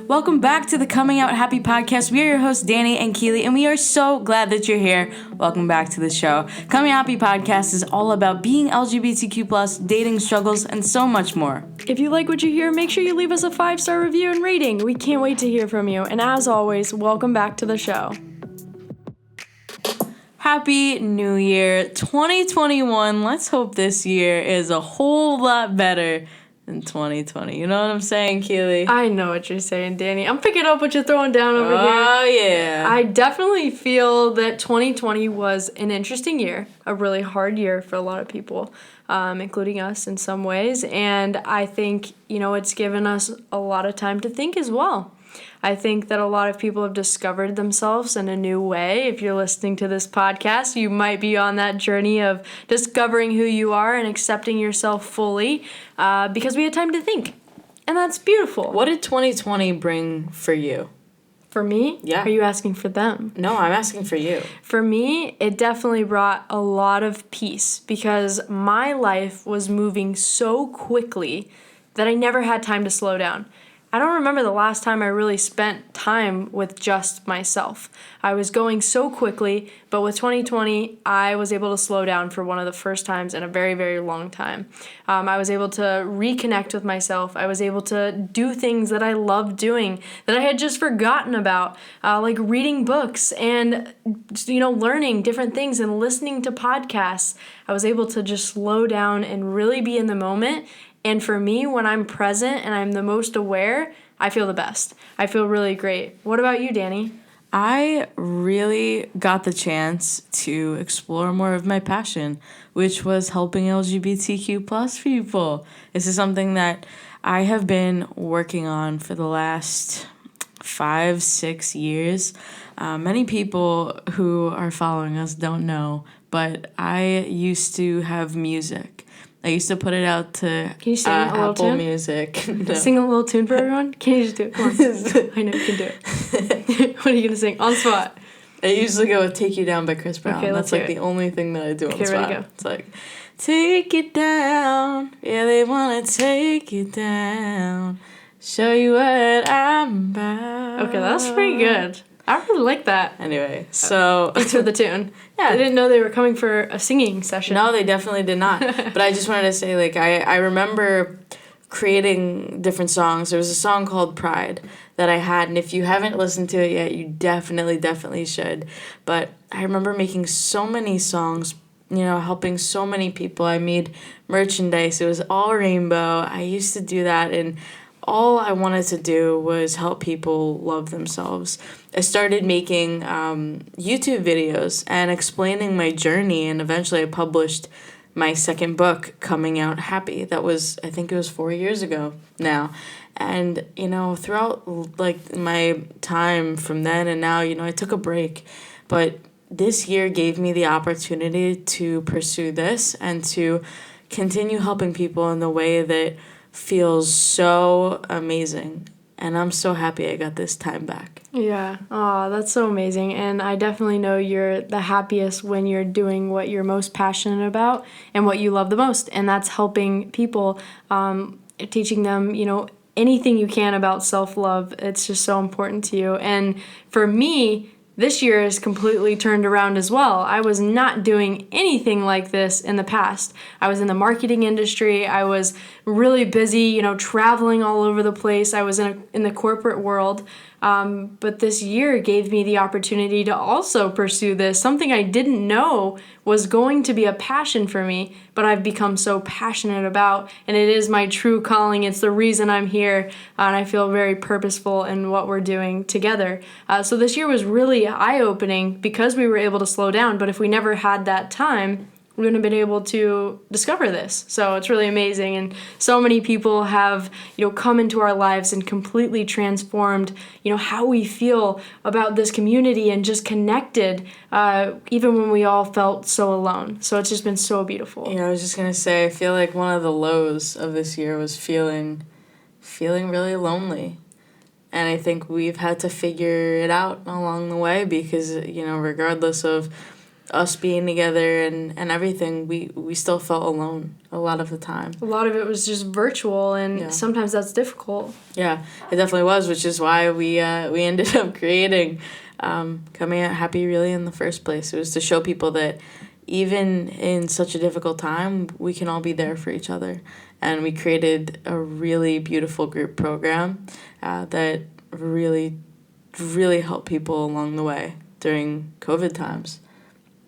Welcome back to the Coming Out Happy podcast. We are your hosts, Danny and Keely, and we are so glad that you're here. Welcome back to the show. Coming Out Happy podcast is all about being LGBTQ+, dating struggles, and so much more. If you like what you hear, make sure you leave us a 5-star review and rating. We can't wait to hear from you. And as always, welcome back to the show. Happy New Year 2021. Let's hope this year is a whole lot better than 2020. You know what I'm saying, Keely? I know what you're saying, Danny. I'm picking up what you're throwing down over here. Oh, yeah. I definitely feel that 2020 was an interesting year, a really hard year for a lot of people, including us in some ways. And I think, it's given us a lot of time to think as well. I think that a lot of people have discovered themselves in a new way. If you're listening to this podcast, you might be on that journey of discovering who you are and accepting yourself fully because we had time to think. And that's beautiful. What did 2020 bring for you? For me? Yeah. Are you asking for them? No, I'm asking for you. For me, it definitely brought a lot of peace because my life was moving so quickly that I never had time to slow down. I don't remember the last time I really spent time with just myself. I was going so quickly, but with 2020, I was able to slow down for one of the first times in a very, very long time. I was able to reconnect with myself. I was able to do things that I loved doing that I had just forgotten about, like reading books and, learning different things and listening to podcasts. I was able to just slow down and really be in the moment. And for me, when I'm present and I'm the most aware, I feel the best. I feel really great. What about you, Danny? I really got the chance to explore more of my passion, which was helping LGBTQ+ people. This is something that I have been working on for the last 5-6 years. Many people who are following us don't know, but I used to have music. I used to put it out to Can you sing a little Apple tune? Music. No. Sing a little tune for everyone? Can you just do it? Come on. I know you can do it. What are you going to sing? On the spot. I usually go with Take You Down by Chris Brown. Okay, That's like the only thing that I do on the spot. Ready, go. It's like, take it down. Yeah, they want to take it down. Show you what I'm about. Okay, that's pretty good. I really like that. Anyway, so... Thanks for the tune. Yeah. I didn't know they were coming for a singing session. No, they definitely did not. But I just wanted to say, I remember creating different songs. There was a song called Pride that I had, and if you haven't listened to it yet, you definitely should. But I remember making so many songs, helping so many people. I made merchandise. It was all rainbow. I used to do that, and all I wanted to do was help people love themselves. I started making YouTube videos and explaining my journey, and eventually I published my second book, Coming Out Happy. That was, I think it was 4 years ago now. And, throughout my time from then and now, I took a break. But this year gave me the opportunity to pursue this and to continue helping people in the way that feels so amazing. And I'm so happy I got this time back. Yeah. Oh, that's so amazing. And I definitely know you're the happiest when you're doing what you're most passionate about and what you love the most. And that's helping people, teaching them, anything you can about self-love. It's just so important to you. And for me, this year has completely turned around as well. I was not doing anything like this in the past. I was in the marketing industry. I was really busy, traveling all over the place. I was in the corporate world. But this year gave me the opportunity to also pursue this, something I didn't know was going to be a passion for me, but I've become so passionate about, and it is my true calling. It's the reason I'm here, and I feel very purposeful in what we're doing together. So this year was really eye-opening because we were able to slow down, but if we never had that time, we wouldn't have been able to discover this. So it's really amazing. And so many people have, come into our lives and completely transformed, how we feel about this community and just connected, even when we all felt so alone. So it's just been so beautiful. I was just going to say, I feel like one of the lows of this year was feeling really lonely. And I think we've had to figure it out along the way because, regardless of us being together and everything, we still felt alone a lot of the time. A lot of it was just virtual, and Yeah. sometimes that's difficult. Yeah, it definitely was, which is why we ended up creating Coming Out Happy really in the first place. It was to show people that even in such a difficult time, we can all be there for each other. And we created a really beautiful group program that really, really helped people along the way during COVID times.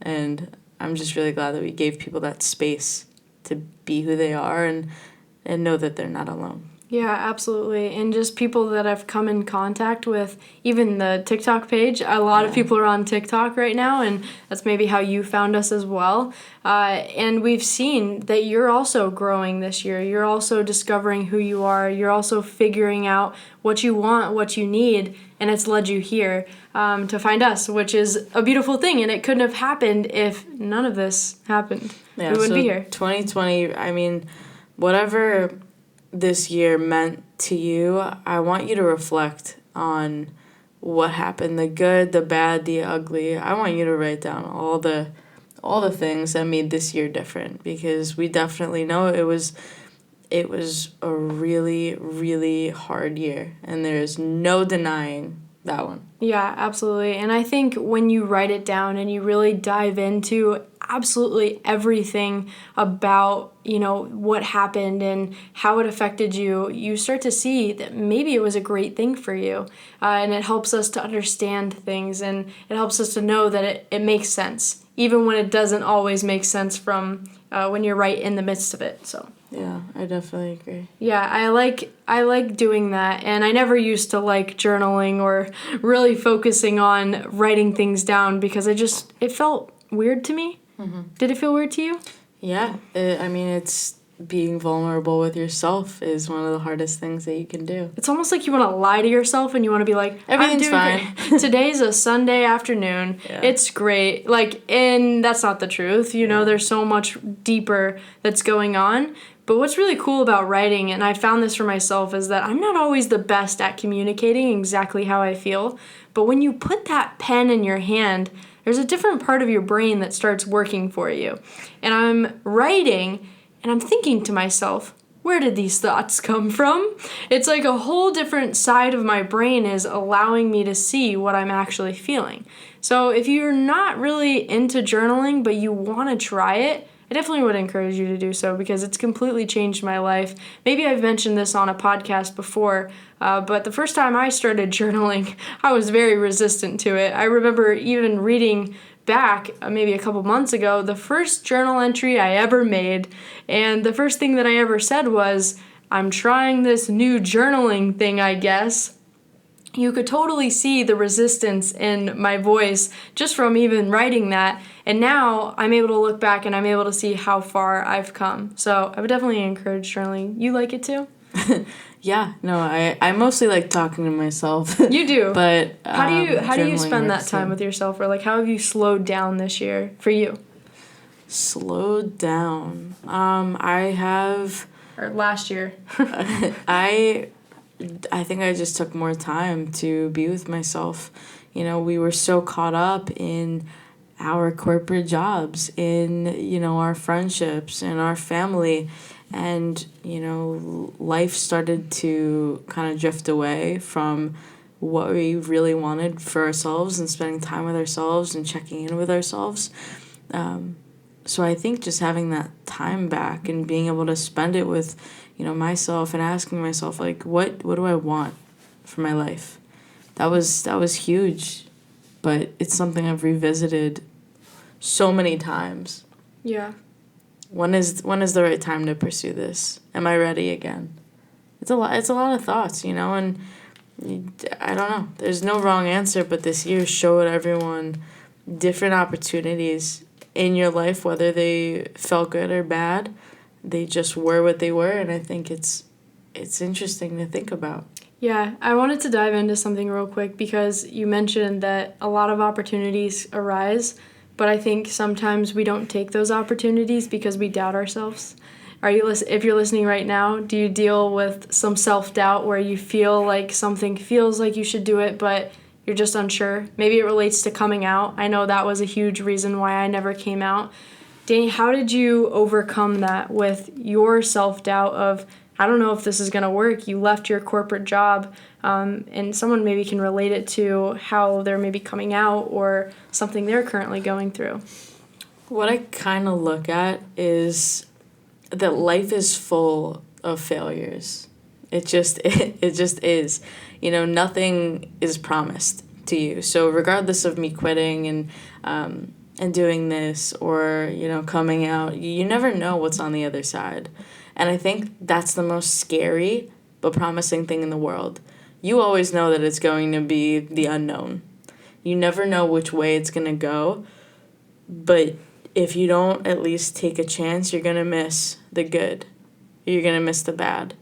And I'm just really glad that we gave people that space to be who they are and know that they're not alone. Yeah, absolutely. And just people that I've come in contact with, even the TikTok page, a lot of people are on TikTok right now, and that's maybe how you found us as well. And we've seen that you're also growing this year. You're also discovering who you are. You're also figuring out what you want, what you need, and it's led you here to find us, which is a beautiful thing. And it couldn't have happened if none of this happened. Yeah, we wouldn't so be here. 2020, I mean, whatever this year meant to you, I want you to reflect on what happened, the good, the bad, the ugly. I want you to write down all the things that made this year different, because we definitely know it was a really, really hard year, and there's no denying that one. Yeah, absolutely. And I think when you write it down and you really dive into absolutely everything about, what happened and how it affected you, you start to see that maybe it was a great thing for you. And it helps us to understand things, and it helps us to know that it makes sense, even when it doesn't always make sense from when you're right in the midst of it. So. Yeah, I definitely agree. Yeah, I like doing that, and I never used to like journaling or really focusing on writing things down because it felt weird to me. Mm-hmm. Did it feel weird to you? Yeah, it's being vulnerable with yourself is one of the hardest things that you can do. It's almost like you want to lie to yourself and you want to be like, everything's fine. Today's a Sunday afternoon. Yeah. It's great. And that's not the truth. There's so much deeper that's going on. But what's really cool about writing, and I found this for myself, is that I'm not always the best at communicating exactly how I feel. But when you put that pen in your hand, there's a different part of your brain that starts working for you. And I'm writing, and I'm thinking to myself, where did these thoughts come from? It's like a whole different side of my brain is allowing me to see what I'm actually feeling. So if you're not really into journaling, but you want to try it, I definitely would encourage you to do so because it's completely changed my life. Maybe I've mentioned this on a podcast before, but the first time I started journaling, I was very resistant to it. I remember even reading back maybe a couple months ago, the first journal entry I ever made, and the first thing that I ever said was, I'm trying this new journaling thing, I guess. You could totally see the resistance in my voice just from even writing that. And now I'm able to look back and I'm able to see how far I've come. So I would definitely encourage journaling. You like it too? Yeah, no, I mostly like talking to myself. You do. But how do you spend that time with yourself? Or how have you slowed down this year for you? Slowed down. I have. Or last year. I think I just took more time to be with myself. We were so caught up in our corporate jobs, in, our friendships, and our family. And, life started to kind of drift away from what we really wanted for ourselves and spending time with ourselves and checking in with ourselves. So I think just having that time back and being able to spend it with, myself and asking myself, what do I want for my life? That was huge, but it's something I've revisited so many times. Yeah. When is the right time to pursue this? Am I ready again? It's a lot of thoughts, and I don't know. There's no wrong answer, but this year showed everyone different opportunities in your life, whether they felt good or bad. They just were what they were, and I think it's interesting to think about. Yeah, I wanted to dive into something real quick because you mentioned that a lot of opportunities arise, but I think sometimes we don't take those opportunities because we doubt ourselves. If you're listening right now, do you deal with some self-doubt where you feel like something feels like you should do it, but you're just unsure. Maybe it relates to coming out. I know that was a huge reason why I never came out. Danny, how did you overcome that with your self-doubt of, I don't know if this is going to work? You left your corporate job, and someone maybe can relate it to how they're maybe coming out or something they're currently going through. What I kind of look at is that life is full of failures. It just is. Nothing is promised to you. So regardless of me quitting and doing this or coming out, you never know what's on the other side. And I think that's the most scary but promising thing in the world. You always know that it's going to be the unknown. You never know which way it's going to go, but if you don't at least take a chance, you're going to miss the good. You're going to miss the bad.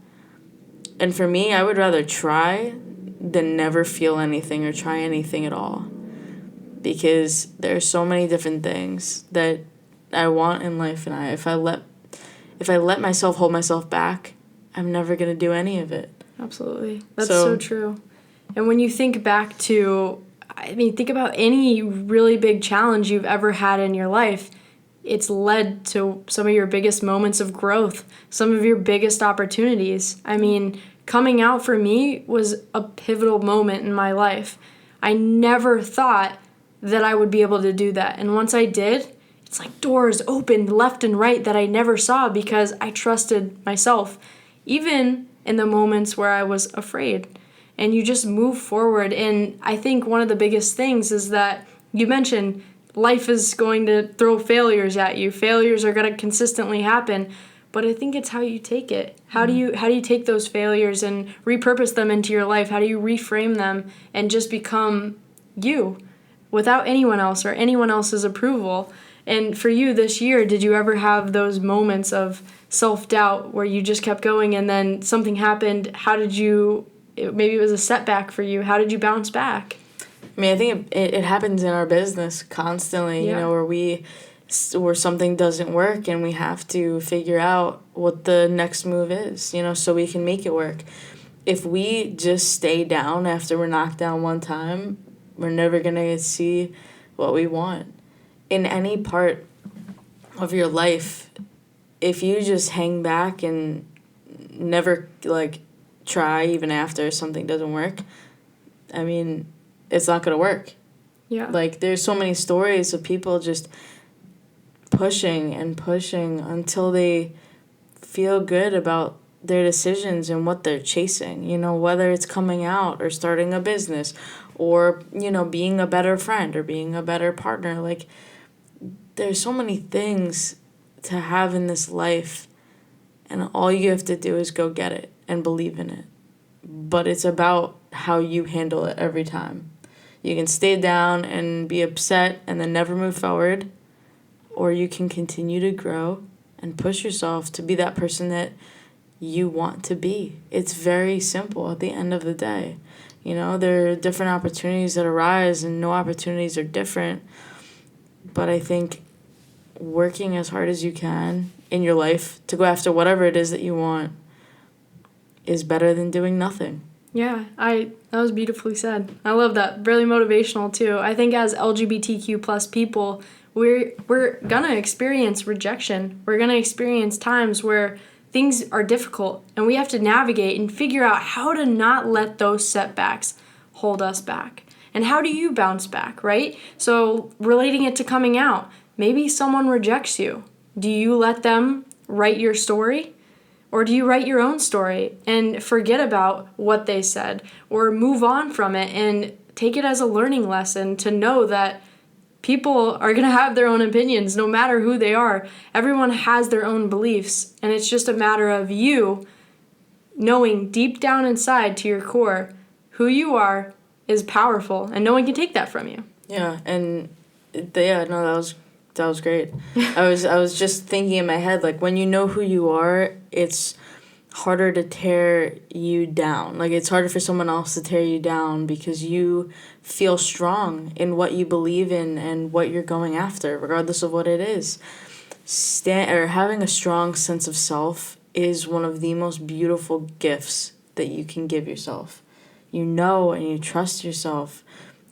And for me, I would rather try than never feel anything or try anything at all. Because there are so many different things that I want in life, and if I let myself hold myself back, I'm never going to do any of it. Absolutely. That's so true. And when you think back to, think about any really big challenge you've ever had in your life, it's led to some of your biggest moments of growth, some of your biggest opportunities. Coming out for me was a pivotal moment in my life. I never thought that I would be able to do that. And once I did, it's like doors opened left and right that I never saw because I trusted myself, even in the moments where I was afraid. And you just move forward. And I think one of the biggest things is that you mentioned life is going to throw failures at you. Failures are going to consistently happen. But I think it's how you take it. How do you take those failures and repurpose them into your life? How do you reframe them and just become you without anyone else or anyone else's approval? And for you this year, did you ever have those moments of self-doubt where you just kept going and then something happened? Maybe it was a setback for you. How did you bounce back? I think it happens in our business constantly, where something doesn't work and we have to figure out what the next move is, so we can make it work. If we just stay down after we're knocked down one time, we're never going to see what we want. In any part of your life, if you just hang back and never, try even after something doesn't work, it's not going to work. Yeah. There's so many stories of people just pushing and pushing until they feel good about their decisions and what they're chasing, whether it's coming out or starting a business or, being a better friend or being a better partner. There's so many things to have in this life, and all you have to do is go get it and believe in it. But it's about how you handle it every time. You can stay down and be upset and then never move forward, or you can continue to grow and push yourself to be that person that you want to be. It's very simple at the end of the day. There are different opportunities that arise, and no opportunities are different. But I think working as hard as you can in your life to go after whatever it is that you want is better than doing nothing. Yeah, that was beautifully said. I love that. Really motivational too. I think as LGBTQ plus people, we're gonna experience rejection. We're gonna experience times where things are difficult and we have to navigate and figure out how to not let those setbacks hold us back. And how do you bounce back, right? So relating it to coming out, maybe someone rejects you. Do you let them write your story? Or do you write your own story and forget about what they said or move on from it and take it as a learning lesson to know that people are going to have their own opinions no matter who they are. Everyone has their own beliefs, and it's just a matter of you knowing deep down inside to your core who you are is powerful and no one can take that from you. Yeah, and that was great. I was just thinking in my head, when you know who you are, it's harder to tear you down. It's harder for someone else to tear you down because you feel strong in what you believe in and what you're going after, regardless of what it is. Having a strong sense of self is one of the most beautiful gifts that you can give yourself. And you trust yourself,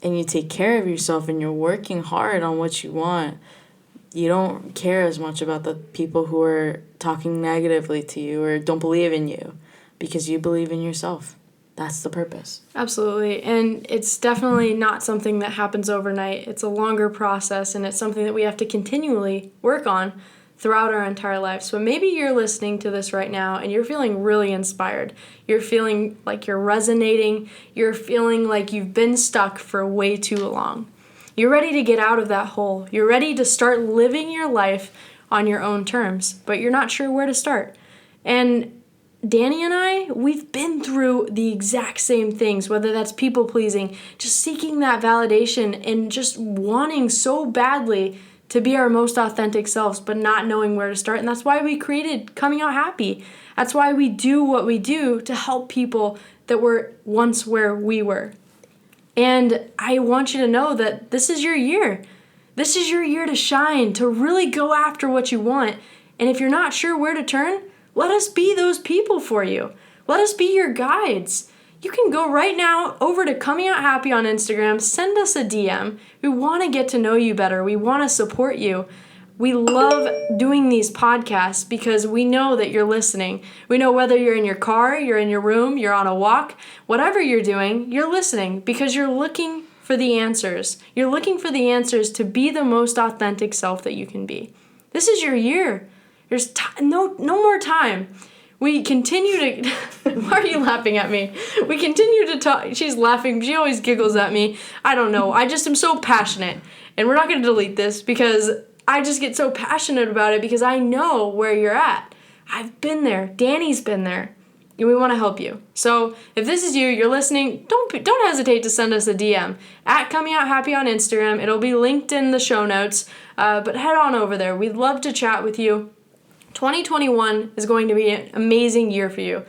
and you take care of yourself and you're working hard on what you want, you don't care as much about the people who are talking negatively to you or don't believe in you, because you believe in yourself. That's the purpose. Absolutely. And it's definitely not something that happens overnight. It's a longer process, and it's something that we have to continually work on throughout our entire life. So maybe you're listening to this right now and you're feeling really inspired. You're feeling like you're resonating. You're feeling like you've been stuck for way too long. You're ready to get out of that hole. You're ready to start living your life on your own terms, but you're not sure where to start. And Danny and I, we've been through the exact same things, whether that's people pleasing, just seeking that validation and just wanting so badly to be our most authentic selves, but not knowing where to start. And that's why we created Coming Out Happy. That's why we do what we do, to help people that were once where we were. And I want you to know that this is your year. This is your year to shine, to really go after what you want. And if you're not sure where to turn, let us be those people for you. Let us be your guides. You can go right now over to Coming Out Happy on Instagram, send us a DM. We want to get to know you better. We want to support you. We love doing these podcasts because we know that you're listening. We know whether you're in your car, you're in your room, you're on a walk, whatever you're doing, you're listening because you're looking for the answers. You're looking for the answers to be the most authentic self that you can be. This is your year. There's no more time. We continue to... Why are you laughing at me? We continue to talk... She's laughing. She always giggles at me. I don't know. I just am so passionate. And we're not going to delete this because I just get so passionate about it because I know where you're at. I've been there. Danny's been there. And we want to help you. So if this is you, you're listening, don't hesitate to send us a DM at Coming Out Happy on Instagram. It'll be linked in the show notes. But head on over there. We'd love to chat with you. 2021 is going to be an amazing year for you.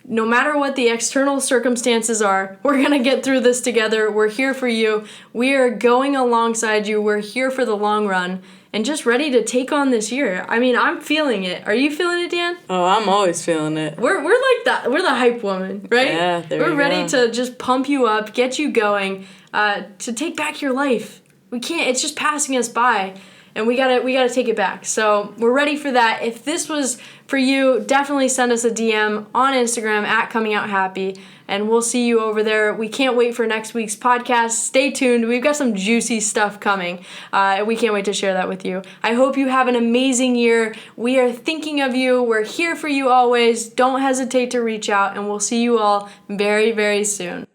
No matter what the external circumstances are, we're going to get through this together. We're here for you. We are going alongside you. We're here for the long run and just ready to take on this year. I mean, I'm feeling it. Are you feeling it, Dan? Oh, I'm always feeling it. We're like that. We're the hype woman, right? Yeah, we're ready to just pump you up, get you going, to take back your life. We can't. It's just passing us by. And we gotta take it back. So we're ready for that. If this was for you, definitely send us a DM on Instagram at Coming Out Happy, and we'll see you over there. We can't wait for next week's podcast. Stay tuned. We've got some juicy stuff coming. We can't wait to share that with you. I hope you have an amazing year. We are thinking of you. We're here for you always. Don't hesitate to reach out, and we'll see you all very, very soon.